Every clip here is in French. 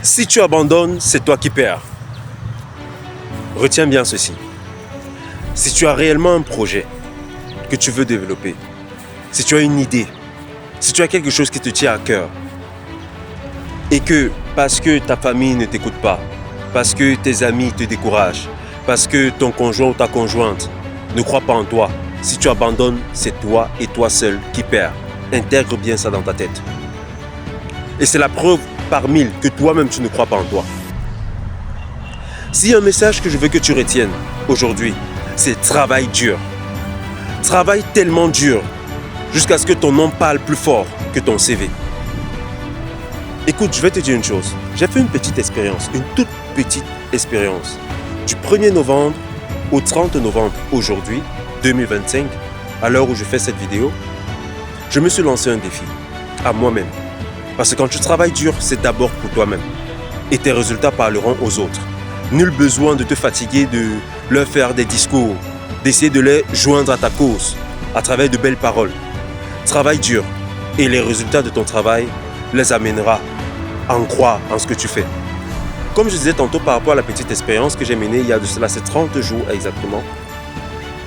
Si tu abandonnes, c'est toi qui perds. Retiens bien ceci. Si tu as réellement un projet que tu veux développer, si tu as une idée, si tu as quelque chose qui te tient à cœur, et que parce que ta famille ne t'écoute pas, parce que tes amis te découragent, parce que ton conjoint ou ta conjointe ne croit pas en toi, si tu abandonnes, c'est toi et toi seul qui perds. Intègre bien ça dans ta tête. Et c'est la preuve par mille que toi-même tu ne crois pas en toi. S'il y a un message que je veux que tu retiennes aujourd'hui, c'est travail dur. Travaille tellement dur jusqu'à ce que ton nom parle plus fort que ton CV. Écoute, je vais te dire une chose. J'ai fait une petite expérience, une toute petite expérience. Du 1er novembre au 30 novembre aujourd'hui, 2025, à l'heure où je fais cette vidéo, je me suis lancé un défi à moi-même. Parce que quand tu travailles dur, c'est d'abord pour toi-même. Et tes résultats parleront aux autres. Nul besoin de te fatiguer, de leur faire des discours, d'essayer de les joindre à ta cause à travers de belles paroles. Travaille dur et les résultats de ton travail les amènera à en croire en ce que tu fais. Comme je disais tantôt par rapport à la petite expérience que j'ai menée il y a de cela, c'est 30 jours exactement,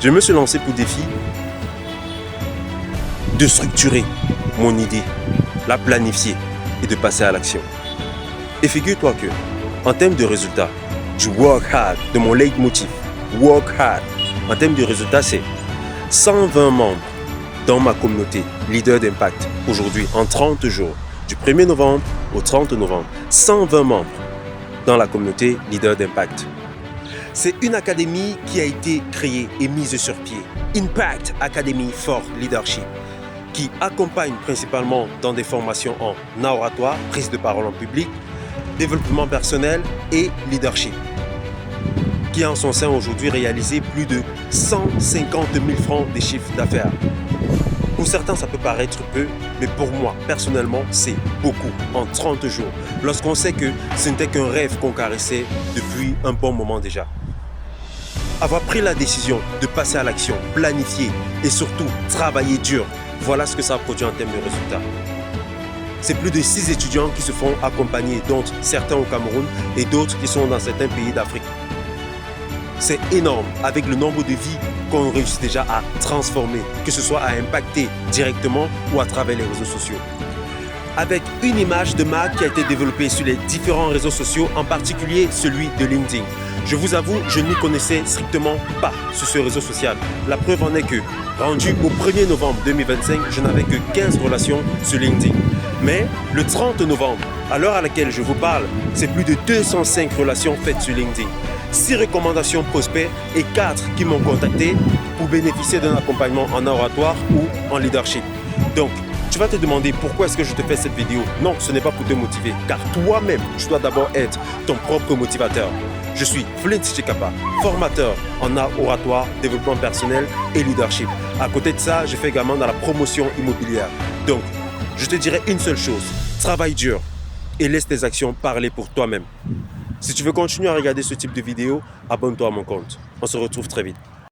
je me suis lancé pour défi de structurer mon idée, la planifier et de passer à l'action. Et figure-toi que, en termes de résultats, du work hard, de mon leitmotiv, work hard, en termes de résultats, c'est 120 membres dans ma communauté Leader d'Impact aujourd'hui en 30 jours, du 1er novembre au 30 novembre, 120 membres dans la communauté Leader d'Impact. C'est une académie qui a été créée et mise sur pied, Impact Academy for Leadership, qui accompagne principalement dans des formations en oratoire, prise de parole en public, développement personnel et leadership, qui a en son sein aujourd'hui réalisé plus de 150 000 francs de chiffre d'affaires. Pour certains, ça peut paraître peu, mais pour moi, personnellement, c'est beaucoup en 30 jours, lorsqu'on sait que ce n'était qu'un rêve qu'on caressait depuis un bon moment déjà. Avoir pris la décision de passer à l'action, planifier et surtout travailler dur, voilà ce que ça a produit en termes de résultats. C'est plus de 6 étudiants qui se font accompagner, dont certains au Cameroun et d'autres qui sont dans certains pays d'Afrique. C'est énorme avec le nombre de vies qu'on réussit déjà à transformer, que ce soit à impacter directement ou à travers les réseaux sociaux. Avec une image de marque qui a été développée sur les différents réseaux sociaux, en particulier celui de LinkedIn. Je vous avoue, je n'y connaissais strictement pas sur ce réseau social. La preuve en est que, rendu au 1er novembre 2025, je n'avais que 15 relations sur LinkedIn. Mais le 30 novembre, à l'heure à laquelle je vous parle, c'est plus de 205 relations faites sur LinkedIn. 6 recommandations prospects et 4 qui m'ont contacté pour bénéficier d'un accompagnement en oratoire ou en leadership. Donc, tu vas te demander pourquoi est-ce que je te fais cette vidéo. Non, ce n'est pas pour te motiver, car toi-même, tu dois d'abord être ton propre motivateur. Je suis Flint Chikapa, formateur en art oratoire, développement personnel et leadership. À côté de ça, je fais également dans la promotion immobilière. Donc, je te dirais une seule chose, travaille dur et laisse tes actions parler pour toi-même. Si tu veux continuer à regarder ce type de vidéo, abonne-toi à mon compte. On se retrouve très vite.